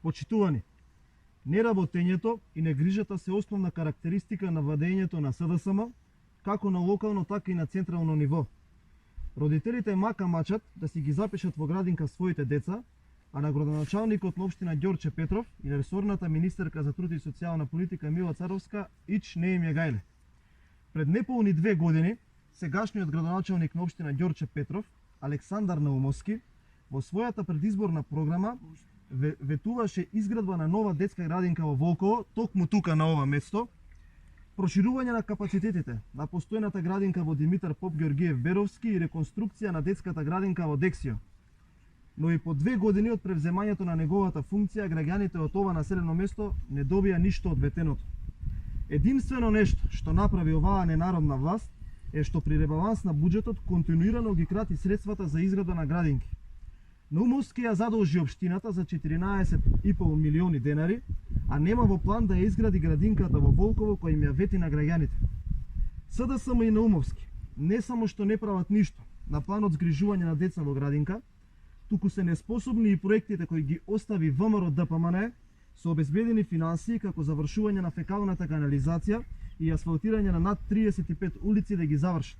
Почитувани, неработењето и негрижата се основна карактеристика на владењето на СДСМ, како на локално, така и на централно ниво. Родителите мака мачат да си ги запишат во градинка своите деца, а на градоначалникот на општина Ѓорче Петров и на ресорната министерка за труд и социјална политика Мила Царовска ич не им ја гајле. Пред неполни 2 години, сегашниот градоначалник на општина Ѓорче Петров, Александар Наумовски, во својата предизборна програма ветуваше изградба на нова детска градинка во Волково, токму тука на ова место, проширување на капацитетите на постојната градинка во Димитар Поп Георгиев Беровски и реконструкција на детската градинка во Дексио. Но и по 2 години од превземањето на неговата функција, граѓаните од ова населено место не добија ништо од ветеното. Единствено нешто што направи оваа ненародна власт е што при ребаланс на буџетот континуирано ги крати средствата за изградба на градинки. Наумовски ја задолжи општината за 14,5 милиони денари, а нема во план да ја изгради градинката во Волково која им ја вети на граѓаните. СДСМ и Наумовски не само што не прават ништо на планот згрижување на деца во градинка, туку се неспособни и проектите кои ги остави ВМРО ДПМН со обезбедени финансии како завршување на фекалната канализација и асфалтирање на над 35 улици да ги завршат.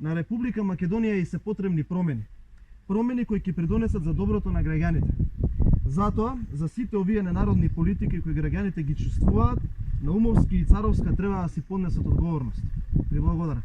На Република Македонија и се потребни промени. Промени кои ќе придонесат за доброто на граѓаните. Затоа, за сите овие ненародни политики кои граѓаните ги чувствуваат, Наумовски и Царовска треба да си поднесат одговорност. Ви благодарам.